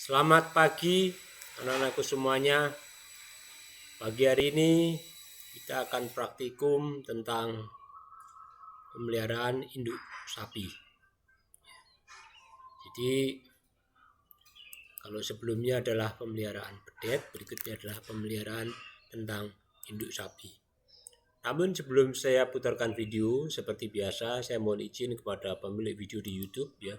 Selamat pagi anak-anakku semuanya. Pagi hari ini kita akan praktikum tentang pemeliharaan induk sapi. Jadi kalau sebelumnya adalah pemeliharaan pedet, berikutnya adalah pemeliharaan tentang induk sapi. Namun sebelum saya putarkan video, seperti biasa saya mohon izin kepada pemilik video di YouTube ya.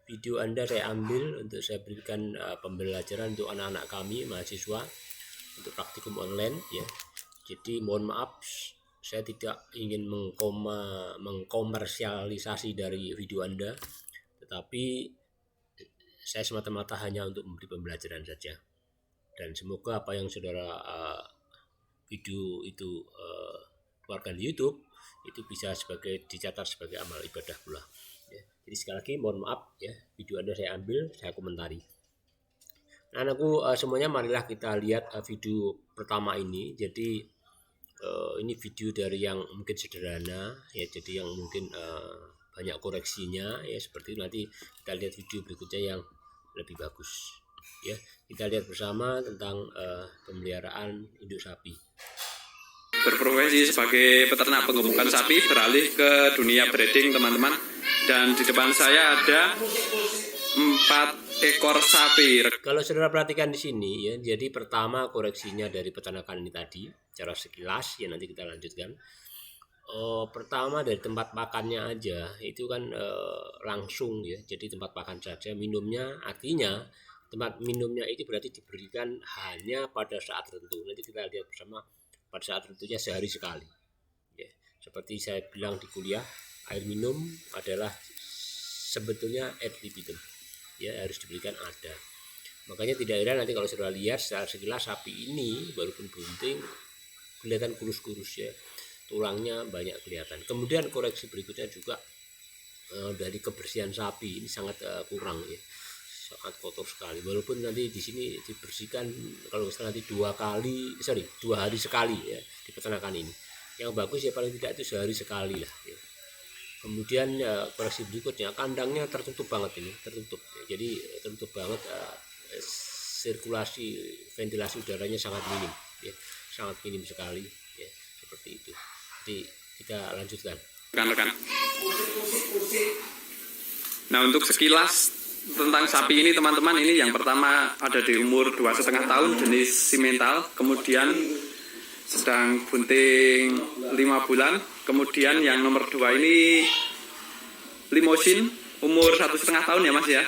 Video Anda saya ambil untuk saya berikan pembelajaran untuk anak-anak kami mahasiswa untuk praktikum online ya. Jadi mohon maaf, saya tidak ingin mengkomersialisasi dari video Anda, tetapi saya semata-mata hanya untuk memberi pembelajaran saja. Dan semoga apa yang saudara video itu keluarkan di YouTube itu bisa dicatat sebagai amal ibadah pula. Ya. Jadi sekali lagi mohon maaf ya, video Anda saya ambil, saya komentari. Nah, anakku semuanya, marilah kita lihat video pertama ini. Jadi ini video dari yang mungkin sederhana ya, jadi yang mungkin banyak koreksinya ya, seperti itu. Nanti kita lihat video berikutnya yang lebih bagus ya. Kita lihat bersama tentang pemeliharaan induk sapi. Berprofesi sebagai peternak penggemukan sapi, beralih ke dunia breeding teman-teman. Dan di depan saya ada 4 ekor sapi. Kalau saudara perhatikan di sini ya, jadi pertama koreksinya dari peternakan ini tadi secara sekilas ya, nanti kita lanjutkan. Pertama dari tempat makannya aja itu kan langsung ya, jadi tempat makan saja. Minumnya, artinya tempat minumnya itu berarti diberikan hanya pada saat tertentu. Nanti kita lihat bersama pada saat tertentunya, sehari sekali ya. Seperti saya bilang di kuliah, air minum adalah sebetulnya ad libitum ya, harus diberikan ada. Makanya tidak heran nanti kalau saudara lihat secara sekilas sapi ini walaupun bunting kelihatan kurus-kurus ya, tulangnya banyak kelihatan. Kemudian koreksi berikutnya juga dari kebersihan sapi ini sangat kurang ya, sangat kotor sekali. Walaupun nanti di sini dibersihkan kalau misalnya nanti 2 hari sekali ya di peternakan ini. Yang bagus ya paling tidak itu sehari sekali lah ya. Kemudian koreksi berikutnya, kandangnya tertutup banget ini, tertutup ya. Jadi tertutup banget, sirkulasi ventilasi udaranya sangat minim ya, sangat minim sekali ya, seperti itu. Jadi kita lanjutkan Rekan-rekan. Nah, untuk sekilas tentang sapi ini teman-teman, ini yang pertama ada di umur 2,5 tahun jenis simental, kemudian sedang bunting 5 bulan, kemudian yang nomor 2 ini limosin umur 1,5 tahun ya Mas ya.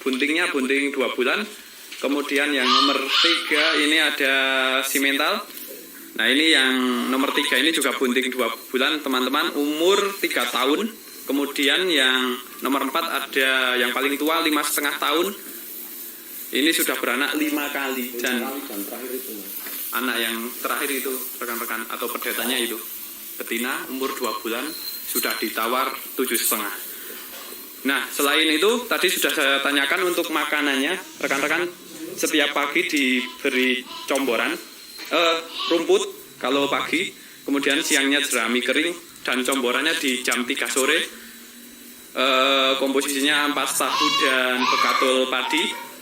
Buntingnya bunting 2 bulan. Kemudian yang nomor 3 ini ada simental. Nah, ini yang nomor 3 ini juga bunting 2 bulan teman-teman, umur 3 tahun. Kemudian yang nomor 4 ada yang paling tua 5,5 tahun. Ini sudah beranak 5 kali dan anak yang terakhir itu rekan-rekan atau perdetannya itu betina umur 2 bulan sudah ditawar 7,5. Nah, selain itu tadi sudah saya tanyakan untuk makanannya rekan-rekan, setiap pagi diberi comboran rumput kalau pagi, kemudian siangnya jerami kering, dan comborannya di jam 3 sore. Komposisinya ampas tahu dan bekatul padi.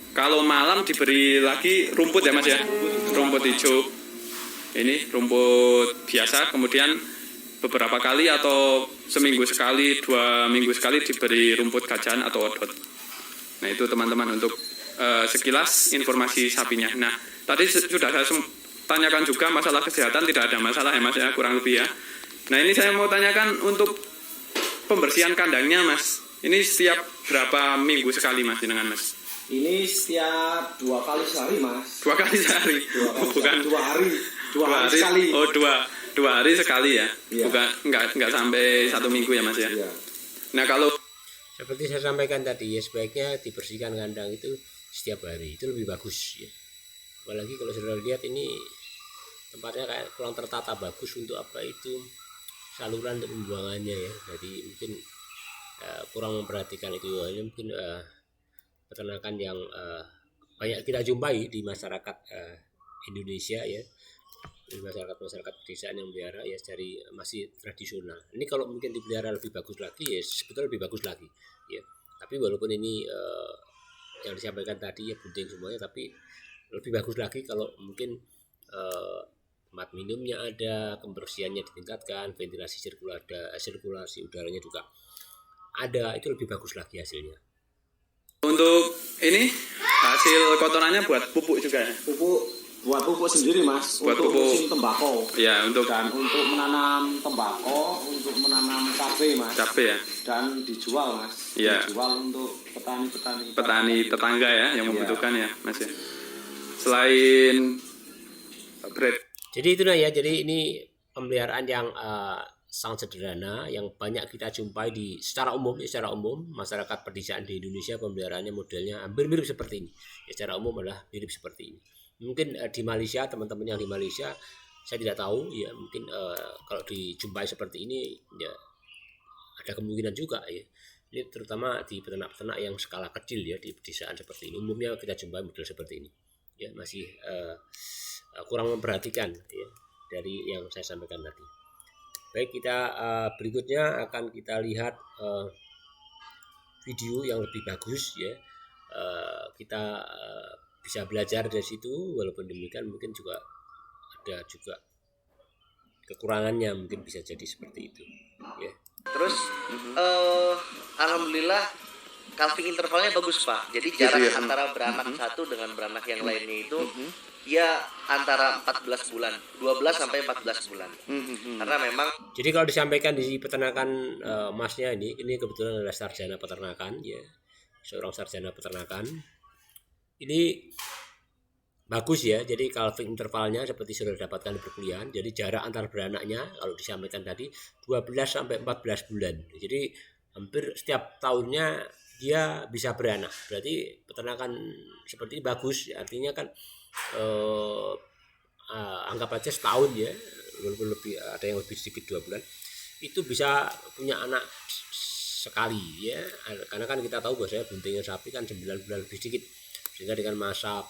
Kalau malam diberi lagi rumput ya Mas ya, rumput hijau. Ini rumput biasa, kemudian beberapa kali atau seminggu sekali, 2 minggu sekali diberi rumput gajahan atau odot. Nah, itu teman-teman untuk sekilas informasi sapinya. Nah, tadi sudah saya tanyakan juga masalah kesehatan, tidak ada masalah ya Mas ya, kurang lebih ya. Nah, ini saya mau tanyakan untuk pembersihan kandangnya Mas. Ini setiap berapa minggu sekali Mas dengan Mas? Ini setiap 2 kali sehari Mas. 2 kali sehari? Bukan 2 hari. 2 hari sekali. Oh, 2 hari sekali ya? Iya. Bukan, enggak sampai 1 minggu ya Mas ya? Iya. Nah, kalau seperti saya sampaikan tadi ya, sebaiknya dibersihkan kandang itu setiap hari, itu lebih bagus ya. Apalagi kalau saudara lihat ini tempatnya kayak kurang tertata bagus untuk apa itu saluran untuk pembuangannya ya. Jadi mungkin kurang memperhatikan itu. Ini mungkin peternakan yang banyak kita jumpai di masyarakat Indonesia ya, di masyarakat pedesaan yang melihara ya, dari masih tradisional. Ini kalau mungkin dipelihara lebih bagus lagi ya, sebetulnya lebih bagus lagi ya. Tapi walaupun ini yang disampaikan tadi ya bunting semuanya, tapi lebih bagus lagi kalau mungkin tempat minumnya ada, kebersihannya ditingkatkan, ventilasi sirkulasi udaranya juga ada, itu lebih bagus lagi hasilnya. Untuk ini hasil kotorannya buat pupuk juga ya? Buat pupuk sendiri mas, Buat untuk pupuk. musim tembakau. Ya, untuk Dan untuk menanam tembakau, untuk menanam cabai mas. cabai ya. Dan dijual mas. Iya. Dijual untuk petani-petani. Petani tetangga ya yang Iya. membutuhkan ya, Mas ya. Selain bread. Jadi itu ya, jadi ini pemeliharaan yang sangat sederhana yang banyak kita jumpai secara umum masyarakat pedesaan di Indonesia pemeliharaannya modelnya hampir mirip seperti ini. Ya, secara umum adalah mirip seperti ini. Mungkin di Malaysia, teman-teman yang di Malaysia saya tidak tahu ya, mungkin kalau dijumpai seperti ini ya ada kemungkinan juga ya. Ini terutama di peternak-peternak yang skala kecil ya, di pedesaan seperti ini. Umumnya kita jumpai model seperti ini. Ya, masih kurang memperhatikan ya dari yang saya sampaikan tadi. Baik, kita berikutnya akan kita lihat video yang lebih bagus ya. Kita bisa belajar dari situ, walaupun demikian mungkin juga ada juga kekurangannya, mungkin bisa jadi seperti itu ya. Terus alhamdulillah calving intervalnya bagus Pak. Jadi jarak antara beranak satu dengan beranak yang lainnya itu ya antara 14 bulan, 12 sampai 14 bulan. Karena memang Jadi kalau disampaikan di peternakan masnya ini kebetulan adalah sarjana peternakan ya, seorang sarjana peternakan. Ini bagus ya, jadi calving intervalnya seperti sudah dapatkan di perkuliahan. Jadi jarak antar beranaknya kalau disampaikan tadi 12 sampai 14 bulan. Jadi hampir setiap tahunnya dia bisa beranak. Berarti peternakan seperti ini bagus, artinya kan anggap aja setahun ya, walaupun lebih ada yang lebih sedikit 2 bulan, itu bisa punya anak sekali ya. Karena kan kita tahu bahwasanya buntingnya sapi kan 9 bulan lebih sedikit, sehingga dengan masa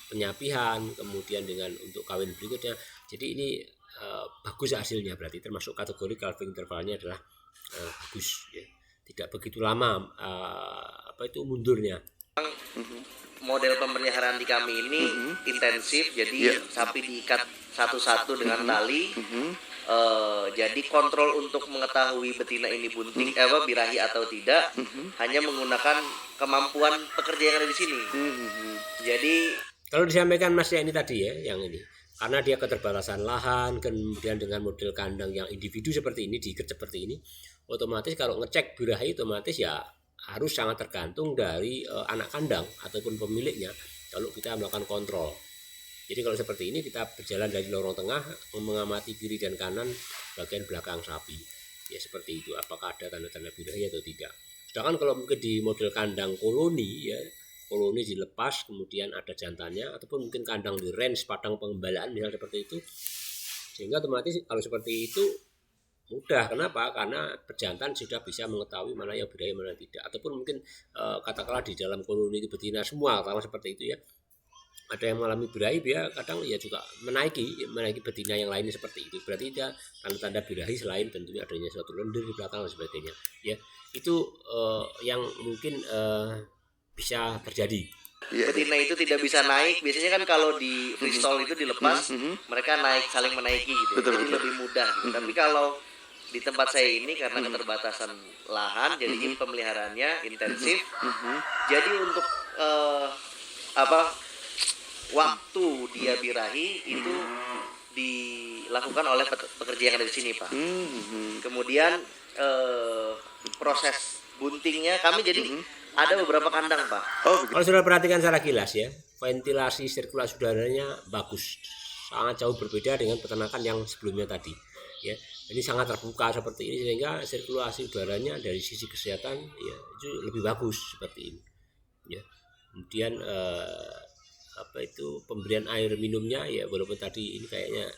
penyapihan, kemudian dengan untuk kawin berikutnya, jadi ini bagus hasilnya, berarti termasuk kategori calving intervalnya adalah bagus ya, tidak begitu lama mundurnya. model pemeliharaan di kami ini intensif, jadi sapi diikat satu-satu dengan tali. Jadi kontrol untuk mengetahui betina ini bunting birahi atau tidak hanya menggunakan kemampuan pekerja yang ada di sini. Jadi kalau disampaikan Mas ya ini tadi ya, yang ini karena dia keterbatasan lahan, kemudian dengan model kandang yang individu seperti ini, diikat seperti ini, otomatis kalau ngecek birahi otomatis ya harus sangat tergantung dari anak kandang ataupun pemiliknya kalau kita melakukan kontrol. Jadi kalau seperti ini kita berjalan dari lorong tengah mengamati kiri dan kanan bagian belakang sapi. Ya seperti itu, apakah ada tanda-tanda birahi atau tidak. Sedangkan kalau mungkin di model kandang koloni ya, koloni dilepas kemudian ada jantannya, ataupun mungkin kandang di range padang pengembalaan misalnya seperti itu, sehingga otomatis kalau seperti itu mudah. Kenapa? Karena pejantan sudah bisa mengetahui mana yang birahi mana yang tidak. Ataupun mungkin katakanlah di dalam koloni itu betina semua, kalau seperti itu ya, ada yang mengalami birahi, dia kadang ya juga menaiki betina yang lainnya seperti itu. Berarti dia tanda-tanda birahi selain tentunya adanya suatu lendir di belakang dan sebagainya. Ya, itu yang mungkin bisa terjadi. betina itu tidak bisa naik. Biasanya kan kalau di freestyle itu dilepas, mereka naik saling menaiki gitu. Jadi lebih mudah gitu. Tapi kalau di tempat saya ini karena keterbatasan lahan, jadi pemeliharaannya intensif. Jadi untuk waktu dia birahi itu dilakukan oleh pekerja yang ada di sini Pak. Kemudian proses buntingnya kami jadi ada beberapa kandang Pak. Kalau sudah perhatikan secara kilas ya, ventilasi sirkulasi udaranya bagus, sangat jauh berbeda dengan peternakan yang sebelumnya tadi. Ya, ini sangat terbuka seperti ini sehingga sirkulasi udaranya dari sisi kesehatan ya itu lebih bagus seperti ini. Ya, kemudian pemberian air minumnya ya, walaupun tadi ini kayaknya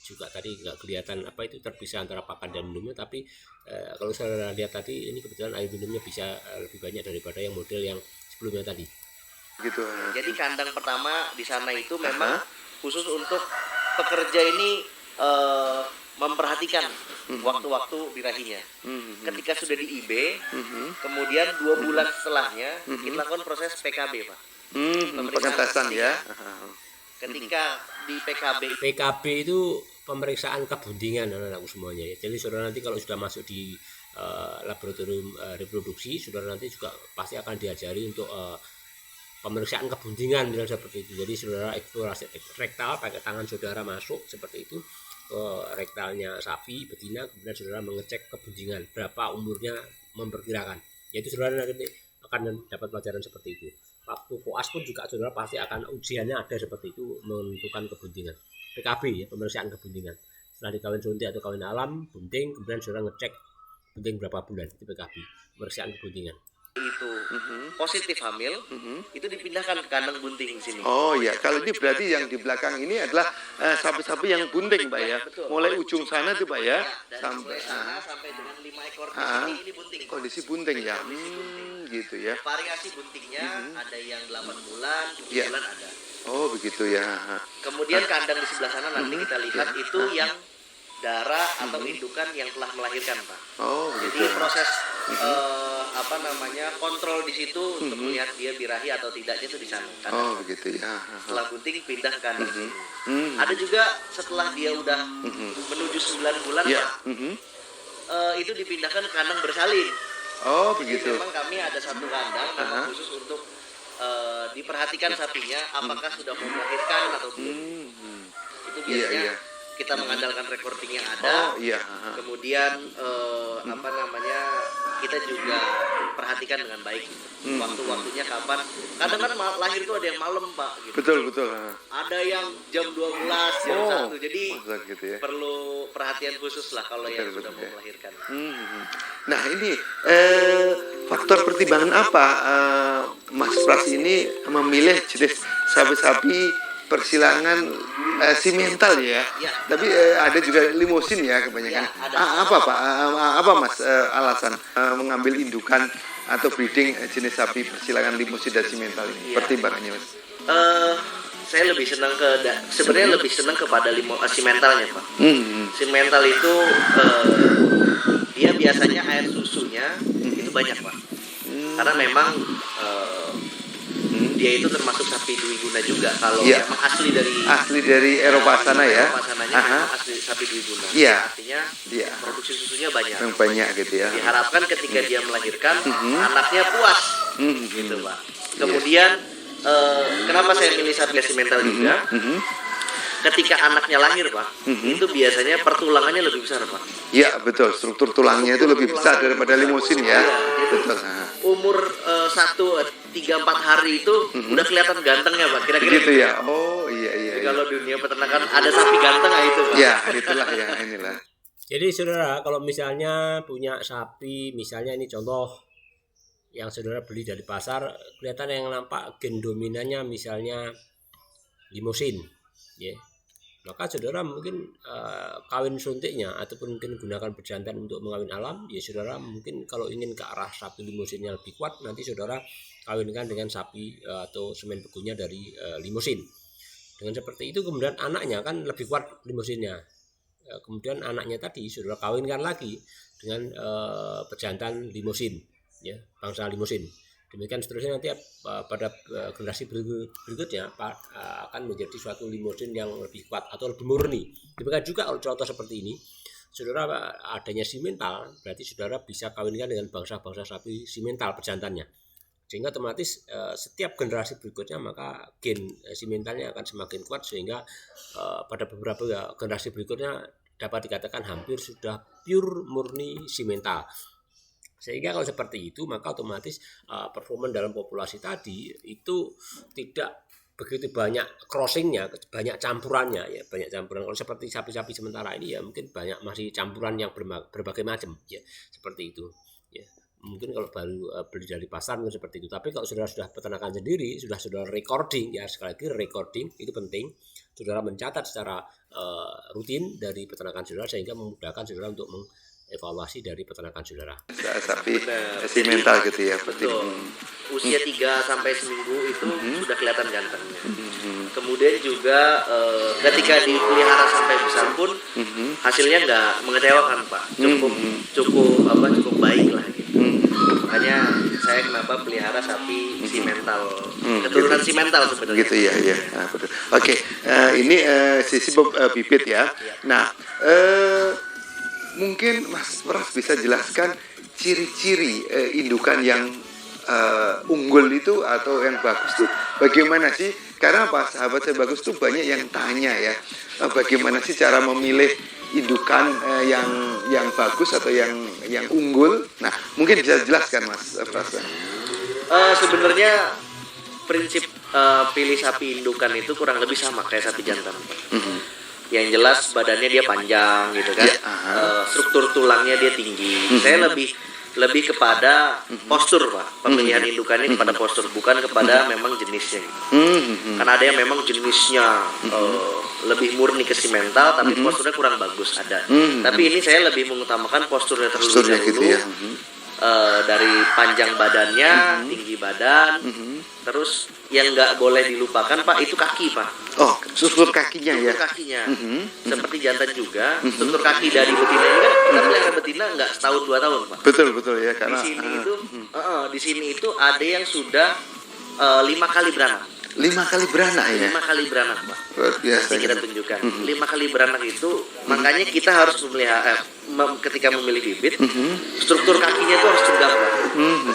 juga tadi nggak kelihatan terpisah antara pakan dan minumnya, tapi kalau saya lihat tadi ini kebetulan air minumnya bisa lebih banyak daripada yang model yang sebelumnya tadi. Gitu. Jadi kandang pertama di sana itu memang khusus untuk pekerja ini memperhatikan waktu-waktu birahinya. Ketika sudah di IB, kemudian 2 bulan setelahnya kita lakukan proses PKB, Pak. Pengetesan ya. Ketika di PKB PKB itu pemeriksaan kebundingan anak-anakku semuanya ya. Jadi saudara nanti kalau sudah masuk di laboratorium reproduksi, saudara nanti juga pasti akan diajari untuk pemeriksaan kebundingan misalnya seperti itu. Jadi saudara eksplorasi rektal, pakai tangan saudara masuk seperti itu ke rektalnya sapi betina, kemudian saudara mengecek kebundingan berapa umurnya memperkirakan. Yaitu saudara nanti akan dapat pelajaran seperti itu. Waktu koas pun juga saudara pasti akan ujiannya ada seperti itu, menentukan kebundingan. PKB ya, pemeriksaan kebundingan. Setelah dikawin suntik atau kawin alam, bunting, kemudian saudara ngecek bunting berapa bulan, itu PKB, pemeriksaan kebundingan. itu positif hamil, itu dipindahkan ke kandang bunting di sini. Oh ya, kalau ini berarti yang di belakang ini adalah sapi-sapi yang bunting, Pak ya. Betul. Mulai ujung sana tuh, Pak ya, Dari sampai sebelah sana sampai dengan 5 ekor di Ah. sini ini bunting. kondisi bunting ya. Gitu ya. Variasi buntingnya ada yang 8 bulan, 7 Iya. bulan ada. Oh begitu ya. Kemudian kandang di sebelah sana nanti kita lihat itu yang darah atau indukan yang telah melahirkan, Pak. Oh Jadi begitu. proses kontrol di situ untuk melihat dia birahi atau tidaknya itu di sana. Oh begitu ya. Setelah bunting pindah ke kandang sini. Hmm. Ada juga setelah dia udah menuju 9 bulan, Ya. Pak, itu dipindahkan ke kandang bersalin. Oh Jadi begitu. memang kami ada satu kandang memang khusus untuk diperhatikan sapinya apakah sudah mau melahirkan atau belum. Itu Iya, biasanya iya. kita mengandalkan recording yang ada. Oh iya. Kemudian kita juga perhatikan dengan baik waktu-waktunya kapan. Kadang kan lahir itu ada yang malam, Pak, gitu. Betul betul. Ada yang jam 12, jam Oh, 1. Jadi masa gitu ya. perlu perhatian khusus lah kalau yang Betul, sudah betul, mau ya. melahirkan. Nah ini faktor pertimbangan apa Mas Pras ini memilih jenis sapi-sapi persilangan simental ya? Ya. Tapi ada juga limusin ya kebanyakan. Ya, ada. Apa Pak? Apa Mas alasan mengambil indukan atau breeding jenis sapi persilangan limusin dan simental ini? Ya. Pertimbangannya Mas? Saya lebih senang sebenarnya lebih senang kepada simentalnya, Pak. Simental itu dia biasanya air susunya itu banyak, Pak. Karena memang dia itu termasuk sapi dwi guna juga kalau Iya. memang asli dari Eropa sana ya? Eropa sananya Aha. memang asli sapi dwi guna. Iya. Artinya Iya. produksi susunya banyak. Yang banyak gitu ya? Diharapkan ketika dia melahirkan anaknya puas, gitu, Pak. Kemudian kenapa saya pilih sapi simental juga? Ketika anaknya lahir, Pak, itu biasanya pertulangannya lebih besar, Pak. Iya betul, struktur tulangnya itu lebih besar daripada limusin ya. Betul. Umur 3-4 hari itu udah kelihatan gantengnya, Pak. Kira-kira Begitu ya. Oh iya iya. Jadi iya. kalau dunia peternakan ada sapi ganteng, nah itu, Pak. Ya, itulah ya inilah. Jadi saudara kalau misalnya punya sapi, misalnya ini contoh yang saudara beli dari pasar, kelihatan yang nampak gen dominannya misalnya limusin, ya. Maka saudara mungkin kawin suntiknya ataupun mungkin gunakan berjantan untuk mengawin alam, ya saudara mungkin kalau ingin ke arah sapi limusinnya lebih kuat, nanti saudara kawinkan dengan sapi atau semen begunya dari limusin. Dengan seperti itu kemudian anaknya kan lebih kuat limusinnya. Kemudian anaknya tadi saudara kawinkan lagi dengan pejantan limusin, ya, bangsa limusin. Demikian seterusnya nanti pada generasi berikutnya akan menjadi suatu limusin yang lebih kuat atau lebih murni. Demikian juga kalau contoh seperti ini, saudara adanya simental, berarti saudara bisa kawinkan dengan bangsa-bangsa sapi simental pejantannya. Sehingga otomatis setiap generasi berikutnya maka gen simentalnya akan semakin kuat sehingga pada beberapa generasi berikutnya dapat dikatakan hampir sudah pure murni simental. Sehingga kalau seperti itu maka otomatis performa dalam populasi tadi itu tidak begitu banyak crossingnya, banyak campurannya ya, banyak campuran. Kalau seperti sapi-sapi sementara ini ya mungkin banyak masih campuran yang berbagai macam ya, seperti itu ya. Mungkin kalau baru beli dari pasar mungkin seperti itu. Tapi kalau sudah peternakan sendiri, sudah recording ya, sekali lagi recording itu penting. Saudara mencatat secara rutin dari peternakan saudara sehingga memudahkan saudara untuk evaluasi dari peternakan saudara. Sapi simental gitu ya. Berarti. Betul. Usia 3 sampai seminggu itu sudah kelihatan gantengnya. Kemudian juga ketika dipelihara sampai besar pun hasilnya nggak mengecewakan Pak. Cukup baik lah gitu. Makanya saya kenapa pelihara sapi simental, keturunan simental sebenarnya. Gitu ya, ya. Nah, betul. Oke, ini sisi bibit ya. Nah, mungkin Mas Pras bisa jelaskan ciri-ciri indukan yang unggul itu atau yang bagus itu bagaimana sih? Karena apa, sahabat saya bagus tuh banyak yang tanya ya, bagaimana sih cara memilih indukan yang bagus atau yang unggul? Nah, mungkin bisa jelaskan Mas Pras. Sebenarnya prinsip pilih sapi indukan itu kurang lebih sama kayak sapi jantan. Yang jelas badannya dia panjang gitu kan, struktur tulangnya dia tinggi. Saya lebih kepada postur Pak, pemilihan indukannya kepada postur, bukan kepada memang jenisnya gitu. Karena ada yang memang jenisnya lebih murni ke simental tapi posturnya kurang bagus ada. Tapi ini saya lebih mengutamakan posturnya terlebih dahulu gitu ya. Dari panjang badannya, tinggi badan, terus yang nggak boleh dilupakan Pak itu kaki Pak. Oh, struktur kakinya ya. Struktur kakinya, seperti jantan juga. Struktur kaki dari betina ini kan kita pelihara betina nggak setahun 2 tahun Pak. Betul ya karena di sini itu ada yang sudah 5 kali beranak. 5 kali beranak ya. 5 kali beranak Pak. Luar biasa. Nanti kita tunjukkan. 5 kali beranak itu makanya kita harus memelihara ketika memilih bibit, struktur kakinya itu harus tegap Pak.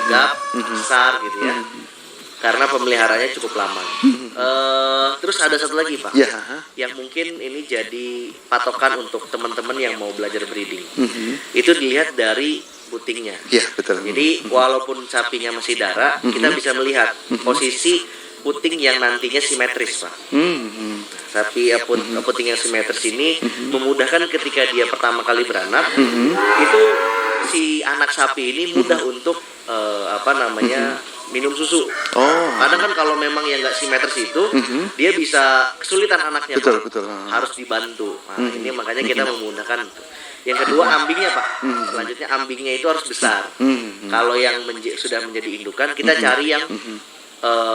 Tegap, besar gitu ya. Karena pemeliharanya cukup lama. Terus ada satu lagi Pak, yang mungkin ini jadi patokan untuk teman-teman yang mau belajar breeding. Itu dilihat dari putingnya. Iya betul. Jadi walaupun sapinya masih darah, kita bisa melihat posisi puting yang nantinya simetris Pak. Sapi puting yang simetris ini memudahkan ketika dia pertama kali beranak, itu si anak sapi ini mudah untuk minum susu. Kadang kan kalau memang yang nggak simetris itu, dia bisa kesulitan anaknya. Betul. Harus dibantu. Nah, ini makanya kita memudahkan. Yang kedua ambingnya Pak. Selanjutnya ambingnya itu harus besar. Kalau yang sudah menjadi indukan, kita cari yang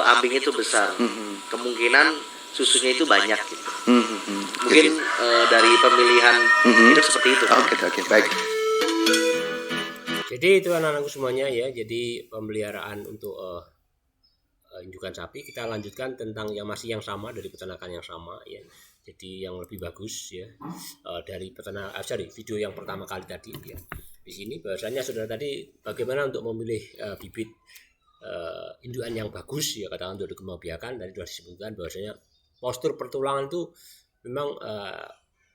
ambing itu besar. Kemungkinan susunya itu banyak gitu. Mungkin dari pemilihan itu seperti itu. Oke, baik. Jadi itu anak-anakku semuanya ya. Jadi pemeliharaan untuk indukan sapi kita lanjutkan tentang yang masih yang sama dari peternakan yang sama ya. Jadi yang lebih bagus ya dari video yang pertama kali tadi ya. Di sini bahasanya saudara tadi bagaimana untuk memilih bibit indukan yang bagus ya, katakan untuk dikembangbiakan. Tadi sudah disebutkan bahwasanya postur pertulangan itu memang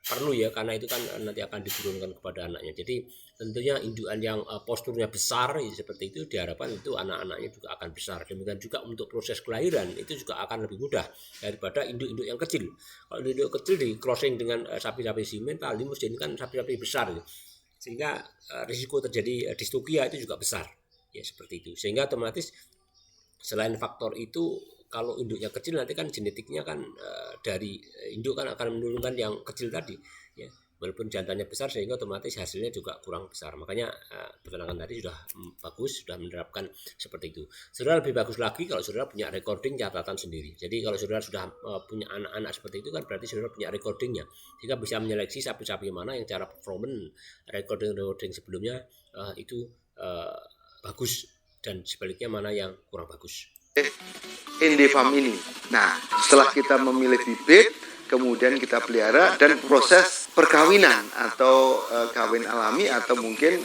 perlu ya, karena itu kan nanti akan diturunkan kepada anaknya. Jadi tentunya indukan yang posturnya besar ya, seperti itu diharapkan itu anak-anaknya juga akan besar. Demikian juga untuk proses kelahiran itu juga akan lebih mudah daripada induk-induk yang kecil. Kalau induk kecil di crossing dengan sapi-sapi simental, limus ini kan sapi-sapi besar ya. Sehingga risiko terjadi distokia itu juga besar ya, seperti itu. Sehingga otomatis selain faktor itu, kalau induknya kecil nanti kan genetiknya kan dari induk kan akan menurunkan yang kecil tadi ya, walaupun jantannya besar, sehingga otomatis hasilnya juga kurang besar. Makanya peternakan tadi sudah bagus, sudah menerapkan seperti itu. Saudara lebih bagus lagi kalau saudara punya recording catatan sendiri. Jadi kalau saudara sudah punya anak-anak seperti itu kan berarti saudara punya recordingnya, sehingga bisa menyeleksi sapi-sapi mana yang cara performance recording sebelumnya itu bagus, dan sebaliknya mana yang kurang bagus. Indifam ini. Nah, setelah kita memilih bibit, kemudian kita pelihara dan proses perkawinan atau kawin alami atau mungkin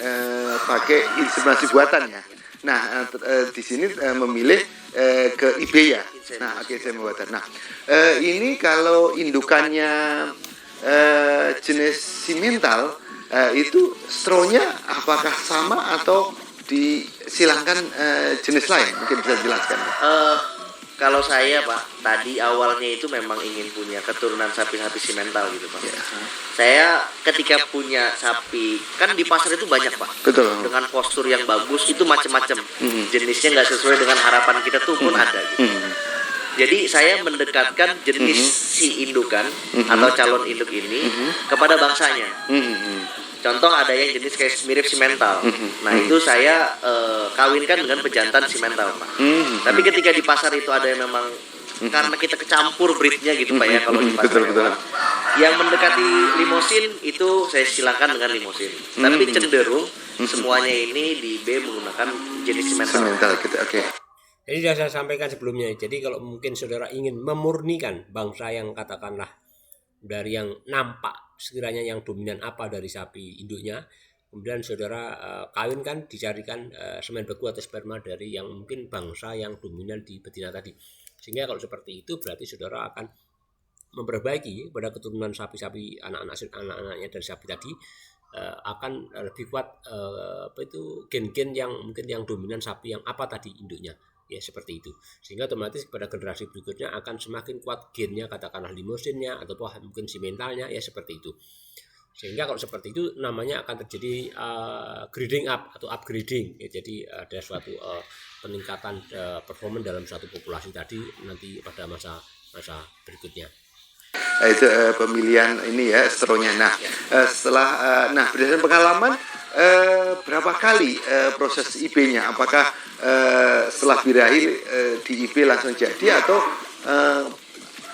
pakai inseminasi buatan ya. Nah, di sini memilih ke IB ya. Nah, inseminasi buatan. Nah, ini kalau indukannya jenis simental itu stronya apakah sama atau disilangkan jenis lain? Mungkin bisa dijelaskan. Kalau saya Pak, tadi awalnya itu memang ingin punya keturunan sapi-sapi simental gitu Pak. Saya ketika punya sapi, kan di pasar itu banyak Pak. Betul. Dengan postur yang bagus itu macam-macam. Jenisnya nggak sesuai dengan harapan kita tuh pun ada gitu. Jadi saya mendekatkan jenis si indukan atau calon induk ini kepada bangsanya. Contoh ada yang jenis kayak mirip simental. Nah itu saya kawinkan dengan pejantan simental Pak. Tapi ketika di pasar itu ada yang memang karena kita kecampur breednya gitu Pak ya kalau di pasar. Betul. Yang mendekati limosin itu saya silakan dengan limosin. Tapi cenderung semuanya ini di B menggunakan jenis simental. Semental gitu. Oke. Jadi sudah saya sampaikan sebelumnya. Jadi kalau mungkin saudara ingin memurnikan bangsa yang katakanlah dari yang nampak sekiranya yang dominan apa dari sapi induknya, kemudian saudara kawinkan, dicarikan semen beku atau sperma dari yang mungkin bangsa yang dominan di betina tadi. Sehingga kalau seperti itu berarti saudara akan memperbaiki pada keturunan sapi-sapi anak-anaknya dari sapi tadi akan lebih kuat gen-gen yang mungkin yang dominan sapi yang apa tadi induknya. Ya seperti itu, sehingga otomatis pada generasi berikutnya akan semakin kuat gennya, katakanlah limosinnya ataupun mungkin simentalnya, ya seperti itu. Sehingga kalau seperti itu namanya akan terjadi grading up atau upgrading ya, jadi ada suatu peningkatan performa dalam suatu populasi tadi nanti pada masa berikutnya. Itu pemilihan ini ya seterusnya. Nah setelah berdasarkan pengalaman berapa kali proses IB-nya? Apakah setelah birahi di IB langsung jadi atau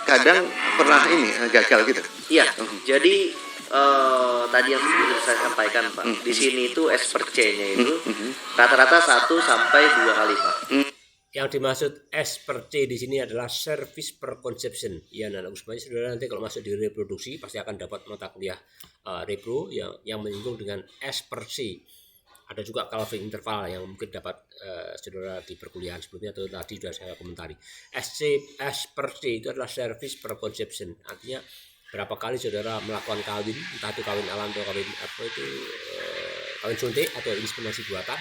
kadang pernah ini gagal gitu? Iya, jadi tadi yang sudah saya sampaikan Pak, di sini itu S per C-nya itu rata-rata 1 sampai 2 kali Pak. Yang dimaksud S per C di sini adalah service per conception. Ya, anak semuanya saudara nanti kalau masuk di reproduksi pasti akan dapat mata kuliah repro yang menyinggung dengan S per C. Ada juga calving interval yang mungkin dapat saudara di perkuliahan sebelumnya atau tadi sudah saya komentari. S per C itu adalah service per conception. Artinya berapa kali saudara melakukan kawin, entah itu kawin alam atau kawin kawin suntik atau inseminasi buatan,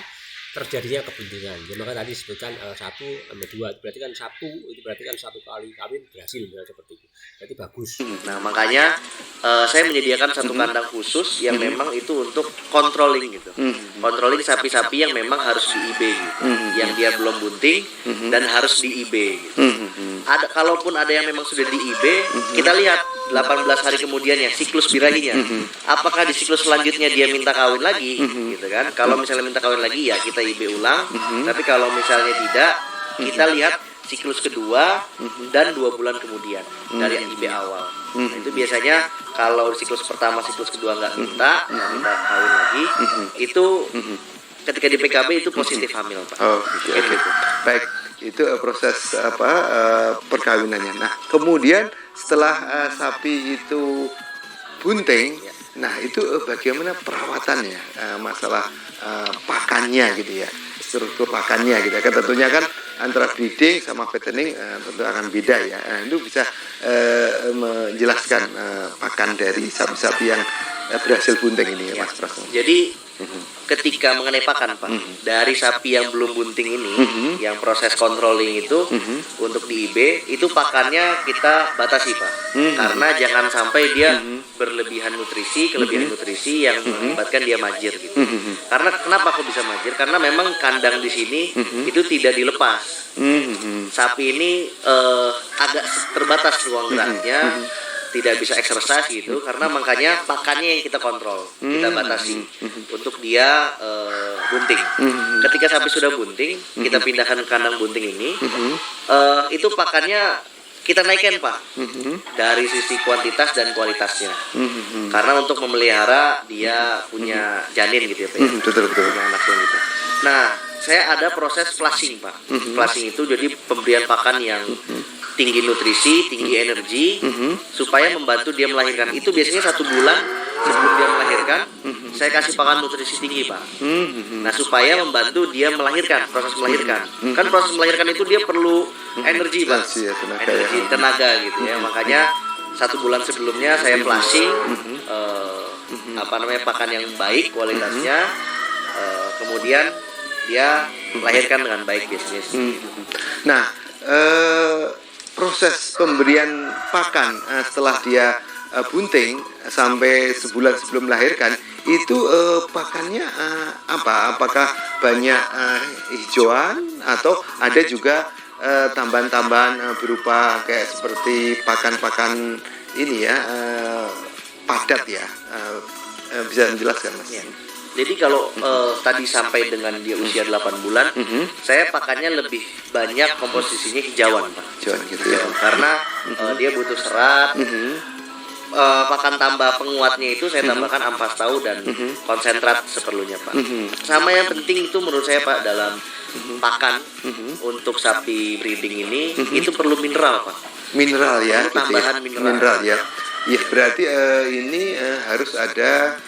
terjadinya kebuntingan. Ya, maka tadi disebutkan 1 sama 2 berarti kan 1 itu berarti kan 1 kali kawin berhasil seperti itu. Berarti bagus. Nah, makanya saya menyediakan satu kandang khusus yang memang itu untuk controlling gitu. Controlling sapi-sapi yang memang harus di IB gitu. Yang dia belum bunting dan harus di IB gitu. Kalaupun ada yang memang sudah di IB, kita lihat 18 hari kemudian ya siklus birahinya. Apakah di siklus selanjutnya dia minta kawin lagi gitu kan? Kalau misalnya minta kawin lagi ya kita IB ulang. Tapi kalau misalnya tidak, kita lihat siklus kedua dan 2 bulan kemudian dari IB awal. Nah, itu biasanya kalau siklus pertama, siklus kedua nggak minta kawin lagi, itu ketika di PKB itu positif hamil Pak. Oh, oke. Baik, itu proses perkawinannya. Nah, kemudian setelah sapi itu bunting, nah itu bagaimana perawatannya, masalah pakannya gitu ya, struktur pakannya gitu kan, tentunya kan antara breeding sama fattening tentu akan beda ya. Itu bisa menjelaskan pakan dari sapi-sapi yang berhasil bunting ini ya, Mas Pras. Jadi ketika mengenai pakan Pak, dari sapi yang belum bunting ini, yang proses controlling itu untuk di IB itu pakannya kita batasi Pak, karena jangan sampai dia berlebihan nutrisi, kelebihan nutrisi yang mengakibatkan dia majir gitu. Karena kenapa aku bisa majir? Karena memang kandang di sini itu tidak dilepas. Sapi ini agak terbatas ruang geraknya. Tidak bisa eksersis gitu, karena makanya pakannya yang kita kontrol, kita batasi untuk dia bunting. Ketika sapi sudah bunting, kita pindahkan ke kandang bunting ini, itu pakannya kita naikkan Pak, dari sisi kuantitas dan kualitasnya, karena untuk memelihara dia punya janin gitu ya Pak, Betul. punya anak gitu. Nah, saya ada proses flushing Pak. Flushing itu jadi pemberian pakan yang tinggi nutrisi, tinggi energi, supaya membantu dia melahirkan. Itu biasanya 1 bulan sebelum dia melahirkan, saya kasih pakan nutrisi tinggi Pak. Nah, supaya membantu dia melahirkan, proses melahirkan. Kan proses melahirkan itu dia perlu energi Pak, energi, tenaga gitu ya. Makanya 1 bulan sebelumnya saya flushing, pakan yang baik kualitasnya, kemudian dia melahirkan dengan baik biasanya. Nah, proses pemberian pakan setelah dia bunting sampai sebulan sebelum melahirkan itu pakannya apa? Apakah banyak hijauan atau ada juga tambahan-tambahan berupa kayak seperti pakan-pakan ini ya, padat ya, bisa menjelaskan Mas. Ya. Jadi kalau tadi sampai dengan dia usia 8 bulan, saya pakannya lebih banyak komposisinya hijauan, Pak. Hijauan gitu ya. Karena dia butuh serat. Pakan tambah penguatnya itu saya tambahkan ampas tahu dan konsentrat seperlunya, Pak. Sama yang penting itu menurut saya, Pak, dalam pakan untuk sapi breeding ini itu perlu mineral, Pak. Mineral ya, Perlu gitu tambahan ya. mineral. Ya. Ya berarti ini harus ada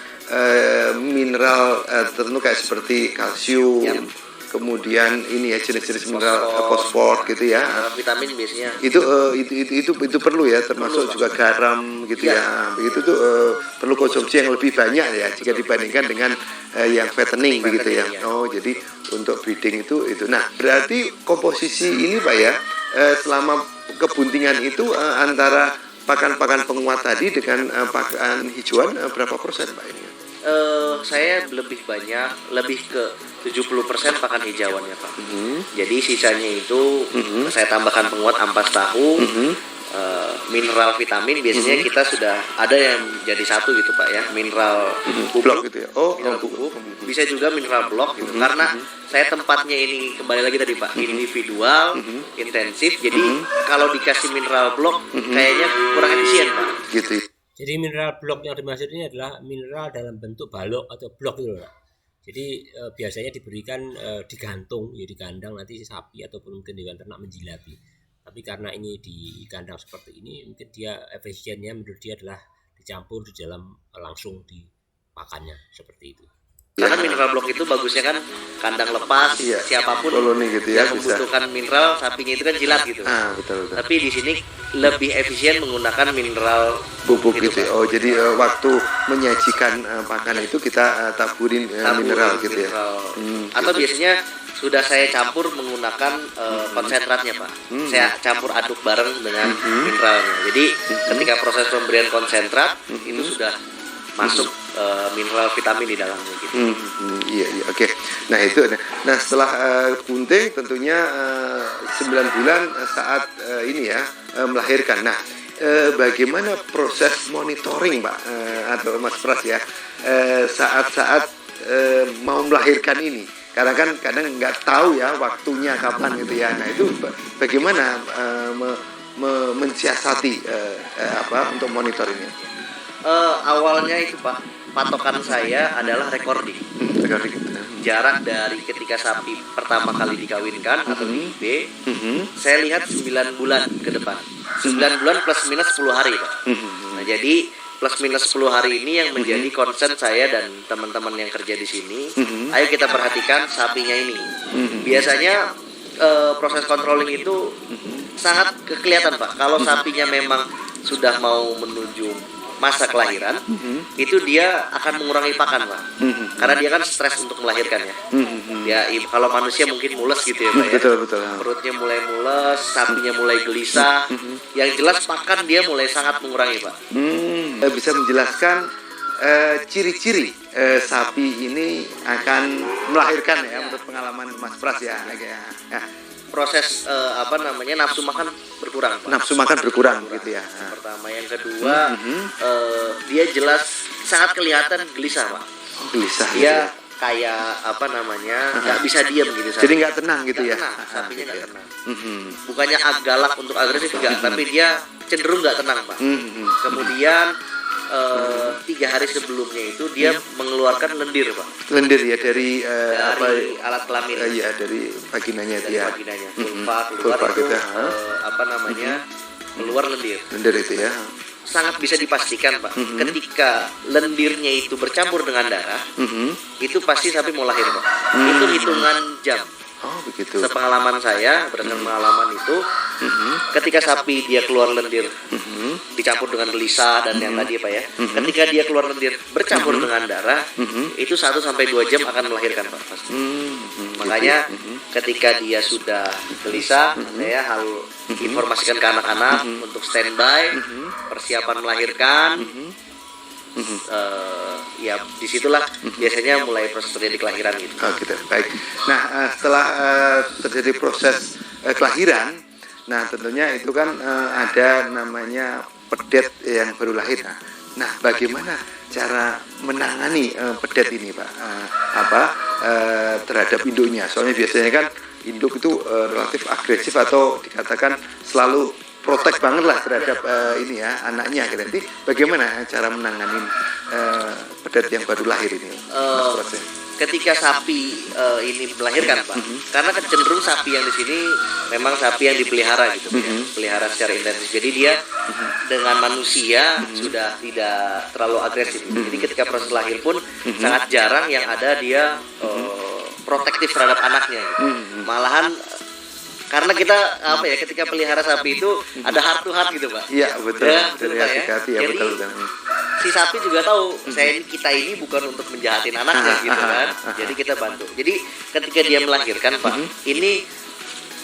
mineral tertentu kayak seperti kalsium, kemudian ini ya jenis-jenis mineral fosfor gitu ya. Vitamin biasanya. Itu perlu ya, termasuk juga garam gitu ya. Begitu tuh perlu konsumsi yang lebih banyak ya jika dibandingkan dengan yang fattening begitu ya. Oh jadi untuk breeding itu. Nah berarti komposisi ini Pak ya selama kebuntingan itu antara pakan-pakan penguat tadi dengan pakan hijauan berapa persen Pak ini? Saya lebih ke 70% pakan hijauannya, Pak. Jadi sisanya itu saya tambahkan penguat ampas tahu, mineral vitamin. Biasanya kita sudah ada yang jadi satu gitu, Pak ya, mineral Blok gitu ya. mineral bubuk. Bisa juga mineral blok gitu. Karena saya tempatnya ini kembali lagi tadi, Pak, individual, intensif. Jadi kalau dikasih mineral blok kayaknya kurang efisien, Pak. Gitu. Jadi mineral blok yang dimaksud ini adalah mineral dalam bentuk balok atau blok gitu loh, Pak. Jadi biasanya diberikan digantung ya di kandang nanti sapi ataupun mungkin hewan ternak menjilati. Tapi karena ini di kandang seperti ini mungkin dia efisiennya menurut dia adalah dicampur di dalam langsung di pakannya seperti itu. Karena mineral blok itu bagusnya kan kandang lepas, siapapun koloni gitu ya, yang membutuhkan mineral, sapinya itu kan jilat gitu. Betul. Tapi di sini lebih efisien menggunakan mineral Bubuk gitu. Pak. Oh jadi waktu menyajikan pakan itu kita taburin mineral gitu ya. Atau biasanya sudah saya campur menggunakan konsentratnya, Pak. Saya campur aduk bareng dengan mineralnya. Jadi ketika proses pemberian konsentrat itu sudah masuk mineral vitamin di dalamnya gitu. Iya oke. Nah itu. Nah setelah bunting tentunya 9 bulan saat ini ya melahirkan. Nah bagaimana proses monitoring Pak atau Mas Pras ya saat-saat mau melahirkan ini? Karena kan kadang nggak tahu ya waktunya kapan gitu ya. Nah itu bagaimana mensiasati untuk monitoringnya? Awalnya itu, Pak, patokan saya adalah recording. Jarak dari ketika sapi pertama kali dikawinkan atau di IB, saya lihat 9 bulan ke depan. 9 bulan plus minus 10 hari, Pak. Nah, jadi plus minus 10 hari ini yang menjadi concern saya dan teman-teman yang kerja di sini. Ayo kita perhatikan sapinya ini. Biasanya proses controlling itu sangat kelihatan, Pak. Kalau sapinya memang sudah mau menuju masa kelahiran, itu dia akan mengurangi pakan, Pak. Karena dia kan stres untuk melahirkan ya. Kalau manusia mungkin mules gitu ya, Pak ya. Betul. Perutnya mulai mules, sapinya mulai gelisah. Yang jelas pakan dia mulai sangat mengurangi, Pak. Bisa menjelaskan ciri-ciri sapi ini akan melahirkan ya menurut pengalaman Mas Pras ya. Proses nafsu makan berkurang, Pak. Nafsu makan berkurang gitu ya. Pertama, yang kedua dia jelas sangat kelihatan gelisah, Pak. Gelisah. Dia kayak nggak bisa diam gitu. Jadi nggak tenang gitu ya. Sapinya nggak tenang. Bukannya galak untuk agresif enggak, tapi dia cenderung nggak tenang, Pak. Kemudian 3 hari sebelumnya itu dia mengeluarkan lendir, Pak. Lendir ya dari alat kelamin. Iya dari vaginanya dia. Vaginanya. Keluar itu keluar lendir. Lendir itu ya. Sangat bisa dipastikan, Pak. Ketika lendirnya itu bercampur dengan darah, itu pasti sapi mau lahir, Pak. Itu hitungan jam. Oh begitu. Sepengalaman saya, berdasarkan pengalaman itu, ketika sapi dia keluar lendir, dicampur dengan gelisah dan yang tadi Pak ya, ketika dia keluar lendir bercampur dengan darah, itu 1-2 jam akan melahirkan, Pak. Pasti. Makanya ketika dia sudah gelisah, saya harus informasikan ke anak-anak untuk standby, persiapan melahirkan. Ya disitulah biasanya mulai proses terjadi kelahiran gitu. Oh gitu, baik. Nah setelah terjadi proses kelahiran, nah tentunya itu kan ada namanya pedet yang baru lahir. Nah bagaimana cara menangani pedet ini Pak, terhadap induknya. Soalnya biasanya kan induk itu relatif agresif atau dikatakan selalu protek banget lah terhadap ini ya anaknya. Nanti bagaimana cara menangani pedet yang baru lahir ini? Ketika sapi ini melahirkan Pak, karena cenderung sapi yang di sini memang sapi yang dipelihara gitu, pelihara secara intensif. Jadi dia dengan manusia sudah tidak terlalu agresif. Jadi ketika proses lahir pun sangat jarang yang ada dia protektif terhadap anaknya. Gitu. Malahan karena kita ketika pelihara sapi itu ada heart to heart gitu Pak. Iya betul. Betul, Dari Pak, hati-hati ya, Jadi betul. si sapi juga tahu kita ini bukan untuk menjahatin anaknya gitu kan. Jadi kita bantu. Jadi ketika dia melahirkan Pak, ini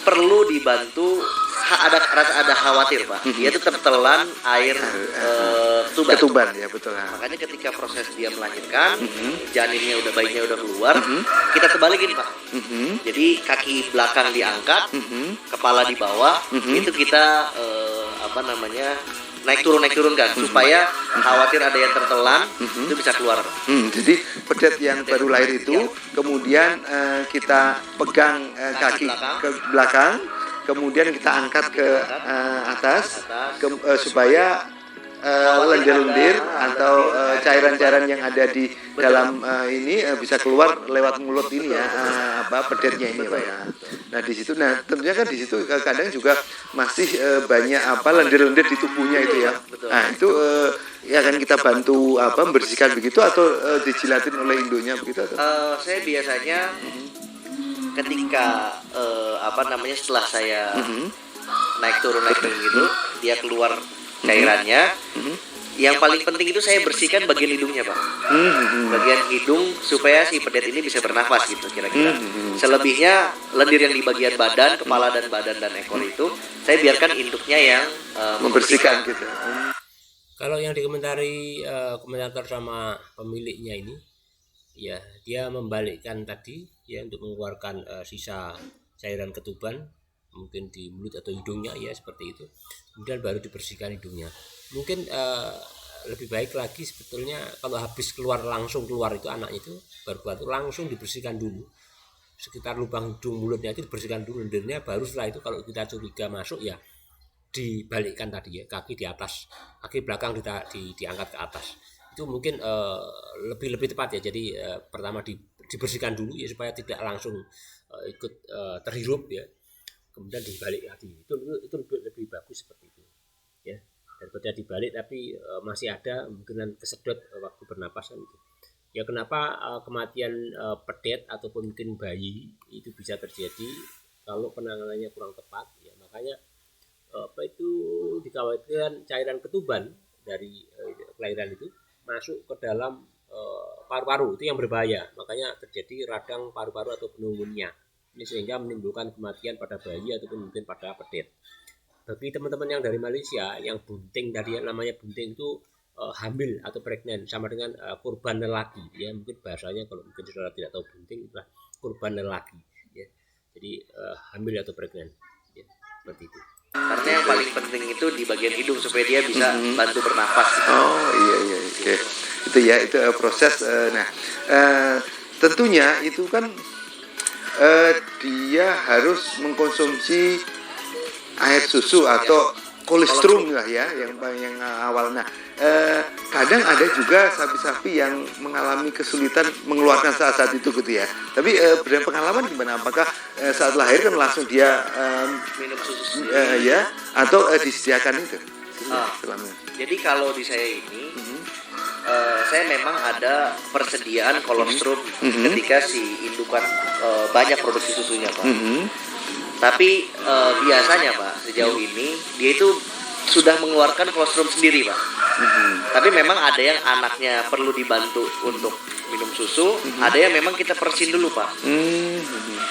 perlu dibantu. Ada khawatir Pak. Dia tuh tertelan air Ketuban ya betul. Makanya ketika proses dia melahirkan, janinnya bayinya udah keluar, kita terbalikin Pak. Jadi kaki belakang diangkat, kepala di bawah, itu kita naik turun kan, supaya khawatir ada yang tertelan, itu bisa keluar. Jadi pedet yang baru lahir itu kemudian kita pegang kaki ke belakang, kemudian kita angkat ke atas supaya lendir-lendir atau cairan-cairan yang ada di dalam ini bisa keluar lewat mulut ini ya, pedetnya ini Pak ya. Nah di situ, tentunya kan di situ kadang juga masih banyak lendir-lendir di tubuhnya itu ya. Nah itu ya kan kita bantu membersihkan begitu atau dijilatin oleh induknya begitu atau? Saya biasanya ketika setelah saya naik turun gitu, dia keluar cairannya. Yang paling penting itu saya bersihkan bagian hidungnya Pak. Bagian hidung supaya si pedet ini bisa bernafas gitu kira-kira. Selebihnya lendir yang di bagian badan, kepala dan badan dan ekor itu saya biarkan induknya yang membersihkan gitu. Kalau yang dikomentari komentator sama pemiliknya ini, ya dia membalikkan tadi ya untuk mengeluarkan sisa cairan ketuban mungkin di mulut atau hidungnya ya seperti itu, kemudian baru dibersihkan hidungnya. Mungkin lebih baik lagi sebetulnya kalau habis langsung keluar itu anaknya itu baru langsung dibersihkan dulu sekitar lubang hidung mulutnya itu dibersihkan dulu lendirnya, baru setelah itu kalau kita curiga masuk ya dibalikkan tadi ya, kaki di atas, kaki belakang diangkat ke atas. Itu mungkin lebih tepat ya. Jadi pertama dibersihkan dulu ya supaya tidak langsung ikut terhirup ya, kemudian dibalik lagi. Itu lebih bagus seperti itu ya, daripada dibalik tapi masih ada kemungkinan kesedot waktu bernapas kan itu ya. Kenapa kematian pedet ataupun mungkin bayi itu bisa terjadi kalau penanganannya kurang tepat ya, makanya dikhawatirkan cairan ketuban dari kelahiran itu masuk ke dalam paru-paru, itu yang berbahaya, makanya terjadi radang paru-paru atau pneumonia ini, sehingga menimbulkan kematian pada bayi ataupun mungkin pada pedet. Bagi teman-teman yang dari Malaysia yang bunting tadi, namanya bunting itu hamil atau pregnant, sama dengan kurban lelaki ya, mungkin bahasanya kalau mungkin saudara tidak tahu bunting itulah kurban lelaki ya. Jadi hamil atau pregnant ya, seperti itu. Karena yang paling penting itu di bagian hidung supaya dia bisa bantu bernafas. Oh iya oke. Itu ya, itu proses. Tentunya itu kan dia harus mengkonsumsi air susu atau kolostrum lah ya, yang awal. Nah kadang ada juga sapi-sapi yang mengalami kesulitan mengeluarkan saat itu gitu ya. Tapi berdasarkan pengalaman gimana? Apakah saat lahir kan langsung dia Minum susu ya, atau disediakan itu? Jadi kalau di saya ini saya memang ada persediaan kolostrum ketika si indukan banyak produksi susunya Pak. Tapi biasanya Pak, sejauh ini dia itu sudah mengeluarkan kolostrum sendiri Pak. Tapi memang ada yang anaknya perlu dibantu untuk minum susu, ada yang memang kita persin dulu Pak.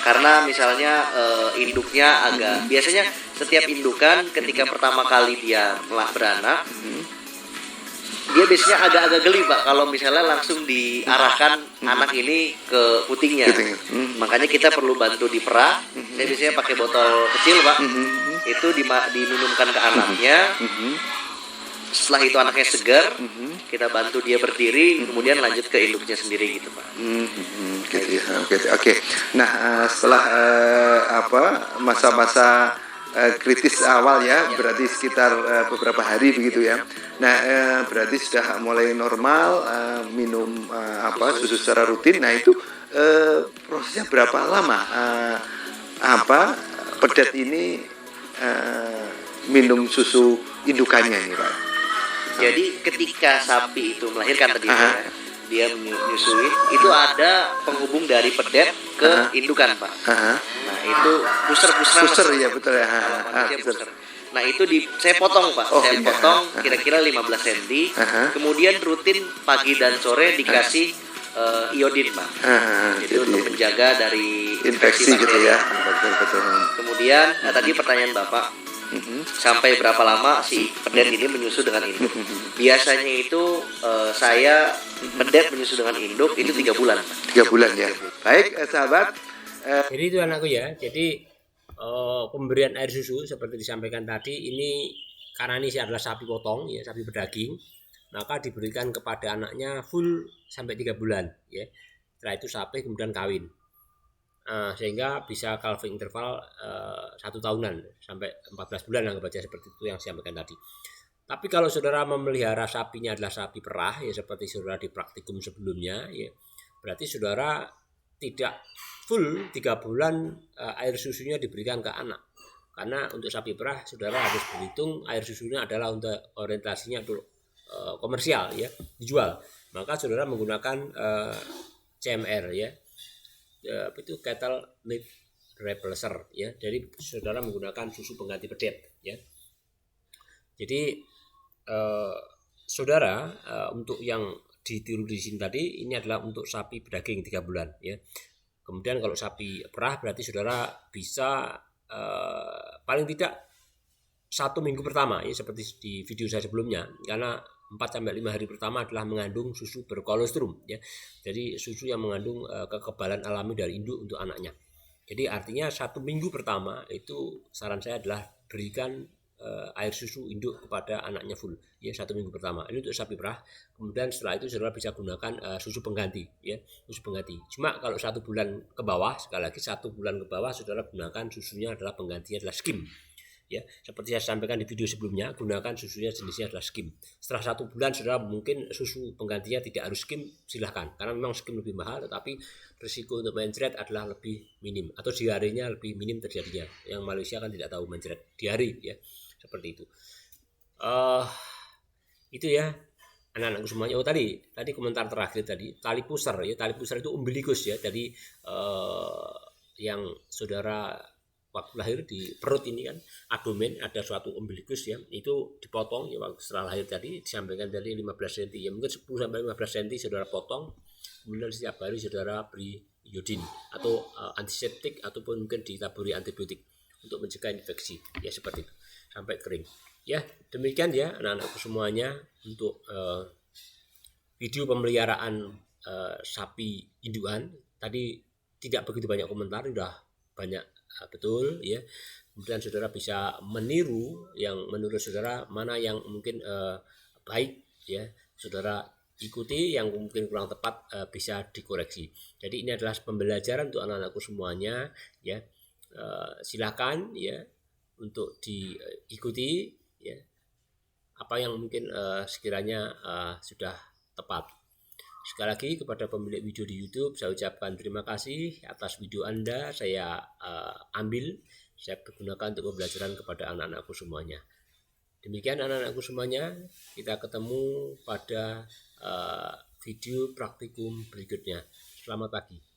Karena misalnya induknya agak, biasanya setiap indukan ketika pertama kali dia beranak, dia biasanya agak-agak geli Pak kalau misalnya langsung diarahkan anak ini ke putingnya. Makanya kita perlu bantu diperah. Saya biasanya pakai botol kecil Pak. Itu diminumkan ke anaknya. setelah itu anaknya segar, kita bantu dia berdiri, kemudian lanjut ke induknya sendiri gitu Pak. Gitu ya. Oke. Nah, setelah masa-masa kritis awal ya, berarti sekitar beberapa hari begitu ya. Nah, berarti sudah mulai normal, minum susu secara rutin. Nah, itu prosesnya berapa lama? Pedet ini minum susu indukannya ini Pak? Jadi ketika sapi itu melahirkan tadi dia menyusui, itu ada penghubung dari pedet ke indukan Pak. Nah itu puser ya betul ya. Puser. Nah itu saya potong Pak, saya potong kira-kira 15 cm. Kemudian rutin pagi dan sore dikasih iodin Pak. Jadi untuk menjaga dari infeksi gitu ya. Betul. Kemudian tadi pertanyaan Bapak, sampai berapa lama si pedet ini menyusu dengan induk? Biasanya itu saya pedet menyusu dengan induk itu 3 bulan. 3 bulan ya. Baik sahabat. Jadi itu anakku ya. Jadi pemberian air susu seperti disampaikan tadi ini karena ini adalah sapi potong ya, sapi berdaging, maka diberikan kepada anaknya full sampai 3 bulan ya. Setelah itu sapi kemudian kawin. Sehingga bisa calving interval 1 tahunan sampai 14 bulan anggap aja seperti itu yang saya sampaikan tadi. Tapi kalau saudara memelihara sapinya adalah sapi perah ya seperti saudara di praktikum sebelumnya ya, berarti saudara tidak full 3 bulan air susunya diberikan ke anak. Karena untuk sapi perah saudara harus berhitung air susunya adalah untuk orientasinya untuk komersial ya, dijual. Maka saudara menggunakan CMR ya. Itu cattle milk replacer ya. Jadi saudara menggunakan susu pengganti pedet ya. Jadi saudara untuk yang ditiru di sini tadi ini adalah untuk sapi berdaging 3 bulan ya. Kemudian kalau sapi perah berarti saudara bisa paling tidak 1 minggu pertama ya seperti di video saya sebelumnya, karena 4-5 hari pertama adalah mengandung susu berkolostrum ya. Jadi susu yang mengandung kekebalan alami dari induk untuk anaknya. Jadi artinya 1 minggu pertama itu saran saya adalah berikan air susu induk kepada anaknya full ya 1 minggu pertama. Ini untuk sapi perah. Kemudian setelah itu saudara bisa gunakan susu pengganti ya, susu pengganti. Cuma kalau 1 bulan ke bawah, sekali lagi 1 bulan ke bawah saudara gunakan susunya adalah penggantinya adalah skim. Ya, seperti saya sampaikan di video sebelumnya, gunakan susunya jenisnya adalah skim. Setelah 1 bulan saudara mungkin susu penggantinya tidak harus skim, silahkan, karena memang skim lebih mahal, tetapi risiko untuk mencret adalah lebih minim atau diarenya lebih minim terjadinya. Yang Malaysia kan tidak tahu mencret diare ya, seperti itu. Itu ya anak-anakku semuanya. Tadi komentar terakhir tadi tali pusar ya, tali pusar itu umbilikus ya. Jadi yang saudara waktu lahir di perut ini kan abdomen ada suatu umbilikus ya, itu dipotong ya waktu setelah lahir tadi, disampaikan tadi 15 cm ya, mungkin 10 sampai 15 cm saudara potong, kemudian setiap hari saudara beri iodin atau antiseptik ataupun mungkin ditaburi antibiotik untuk mencegah infeksi ya, seperti itu sampai kering ya. Demikian ya anak-anakku semuanya untuk video pemeliharaan sapi indukan tadi. Tidak begitu banyak komentar, sudah banyak betul ya. Kemudian saudara bisa meniru yang menurut saudara mana yang mungkin baik ya, saudara ikuti, yang mungkin kurang tepat bisa dikoreksi. Jadi ini adalah pembelajaran untuk anak-anakku semuanya ya. Silakan ya untuk diikuti ya, apa yang mungkin sekiranya sudah tepat. Sekali lagi kepada pemilik video di YouTube saya ucapkan terima kasih atas video Anda. Saya ambil, saya gunakan untuk pembelajaran kepada anak-anakku semuanya. Demikian anak-anakku semuanya, kita ketemu pada video praktikum berikutnya. Selamat pagi.